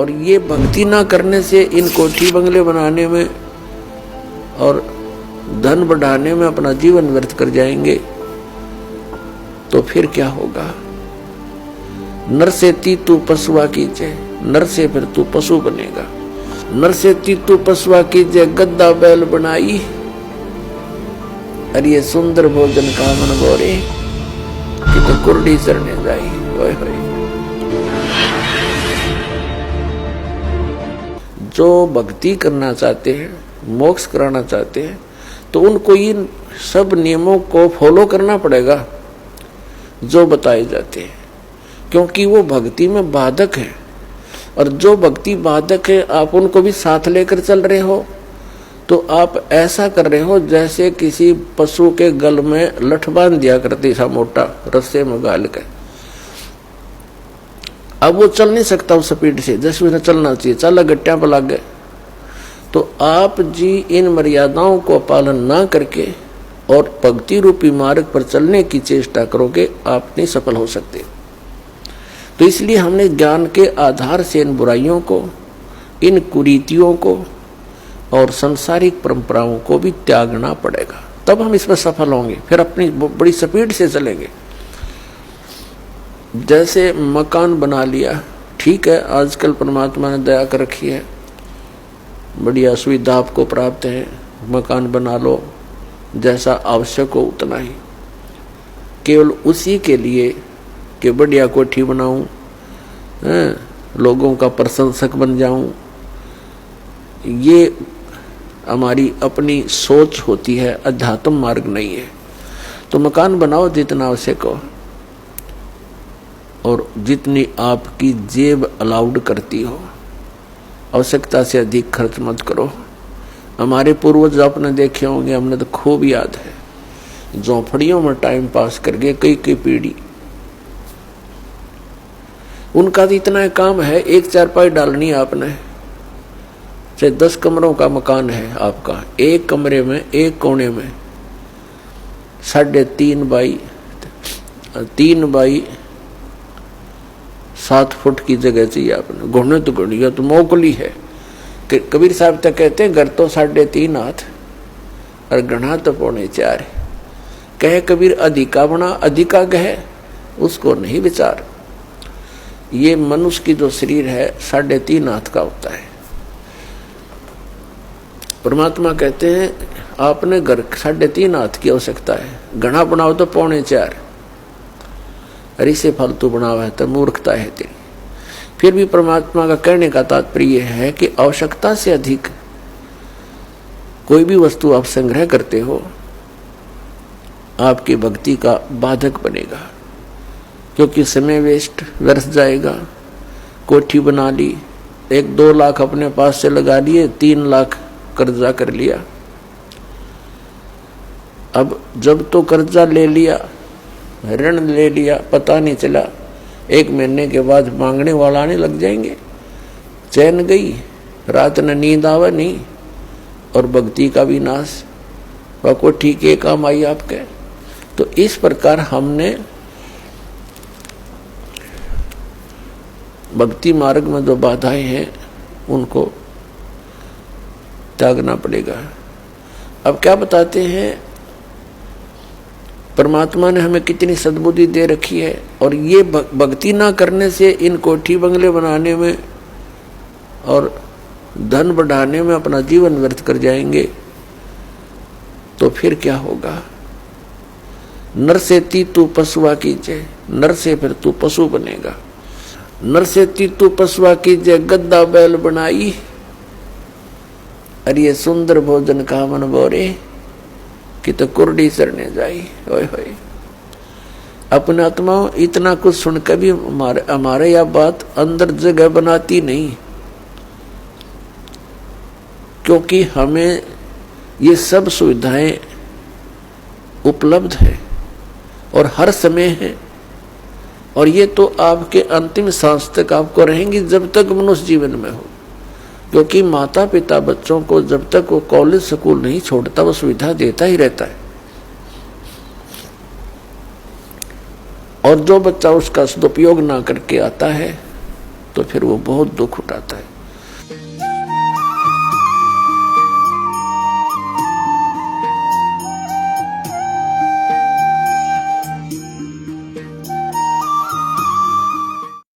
और ये भक्ति ना करने से इन कोठी बंगले बनाने में और धन बढ़ाने में अपना जीवन व्यर्थ कर जाएंगे, तो फिर क्या होगा? नर से तू पशुआ कीजिए, नर से फिर तू पशु बनेगा। नर से तू पशुआ कीजिए, गद्दा बैल बनाई, अरे ये सुंदर भोजन का मन बोरे कि तो कुर्डी चरने जाई। ओए होए। जो भक्ति करना चाहते हैं, मोक्ष कराना चाहते हैं, तो उनको इन सब नियमों को फॉलो करना पड़ेगा जो बताए जाते हैं, क्योंकि वो भक्ति में बाधक है। और जो भक्ति बाधक है आप उनको भी साथ लेकर चल रहे हो, तो आप ऐसा कर रहे हो जैसे किसी पशु के गल में लठ बांध दिया करते सा मोटा रस्से में गाल के। अब वो चल नहीं सकता उस स्पीड से, जैसे उन्हें चलना चाहिए, चल गट्टियां पर लग गए। तो आप जी इन मर्यादाओं को पालन ना करके और भक्ति रूपी मार्ग पर चलने की चेष्टा करोगे, आप नहीं सफल हो सकते। तो इसलिए हमने ज्ञान के आधार से इन बुराइयों को, इन कुरीतियों को और सांसारिक परंपराओं को भी त्यागना पड़ेगा, तब हम इसमें सफल होंगे। फिर अपनी बड़ी स्पीड से चलेंगे। जैसे मकान बना लिया, ठीक है, आजकल परमात्मा ने दया कर रखी है, बढ़िया सुविधा आपको प्राप्त है, मकान बना लो, जैसा आवश्यक हो उतना ही, केवल उसी के लिए कि बढ़िया कोठी बनाऊं, लोगों का प्रशंसक बन जाऊं, ये हमारी अपनी सोच होती है, अध्यात्म मार्ग नहीं है। तो मकान बनाओ जितना आवश्यक हो और जितनी आपकी जेब अलाउड करती हो, आवश्यकता से अधिक खर्च मत करो। हमारे पूर्वज आपने देखे होंगे, हमने तो खूब याद है, झोंपड़ियों में टाइम पास करके कई कई पीढ़ी, उनका तो इतना काम है, एक चारपाई डालनी है आपने, चाहे 10 कमरों का मकान है आपका, एक कमरे में एक कोने में 3.5 बाई 3 बाई 7 फुट की जगह चाहिए आपने। घुटने तो घुड़िया तो मोकली है। कबीर साहब तक कहते हैं घर तो 3.5 हाथ और गढ़ा तो 4.25। कहे कबीर अधिका बना अधिका गहे, उसको नहीं विचार। ये मनुष्य की जो शरीर है 3.5 हाथ का होता है। परमात्मा कहते हैं आपने घर 3.5 हाथ की आवश्यकता है, घना बनाओ तो 4.25। अरे से फालतू बनावा है तो मूर्खता है तेरी। फिर भी परमात्मा का कहने का तात्पर्य है कि आवश्यकता से अधिक कोई भी वस्तु आप संग्रह करते हो, आपकी भक्ति का बाधक बनेगा, क्योंकि समय वेस्ट व्यर्थ जाएगा। कोठी बना ली, 1-2 लाख अपने पास से लगा लिए, 3 लाख कर्जा कर लिया। अब जब तो कर्जा ले लिया, ऋण ले लिया, पता नहीं चला, 1 महीने के बाद मांगने वाला आने लग जाएंगे। चैन गई, रात न नींद आवा नहीं, और भक्ति का भी नाश। वह को ठीक है काम आई आपके। तो इस प्रकार हमने भक्ति मार्ग में जो बाधाएं हैं उनको त्यागना पड़ेगा। अब क्या बताते हैं, परमात्मा ने हमें कितनी सद्बुद्धि दे रखी है, और ये भक्ति ना करने से इन कोठी बंगले बनाने में और धन बढ़ाने में अपना जीवन व्यर्थ कर जाएंगे, तो फिर क्या होगा? नर से तू पशुआ कीजिए, नर से फिर तू पशु बनेगा। नर से तू पशुआ कीजिए, गद्दा बैल बनाई, अरे ये सुंदर भोजन का मन बोरे कि तो कुर्डी चरने जाई। ओए होए। अपने आत्मा इतना कुछ सुनकर भी हमारे यह बात अंदर जगह बनाती नहीं, क्योंकि हमें ये सब सुविधाएं उपलब्ध है और हर समय है, और ये तो आपके अंतिम सांस तक आपको रहेंगी जब तक मनुष्य जीवन में हो। क्योंकि माता पिता बच्चों को जब तक वो कॉलेज स्कूल नहीं छोड़ता वो सुविधा देता ही रहता है, और जो बच्चा उसका सदुपयोग ना करके आता है तो फिर वो बहुत दुख उठाता है।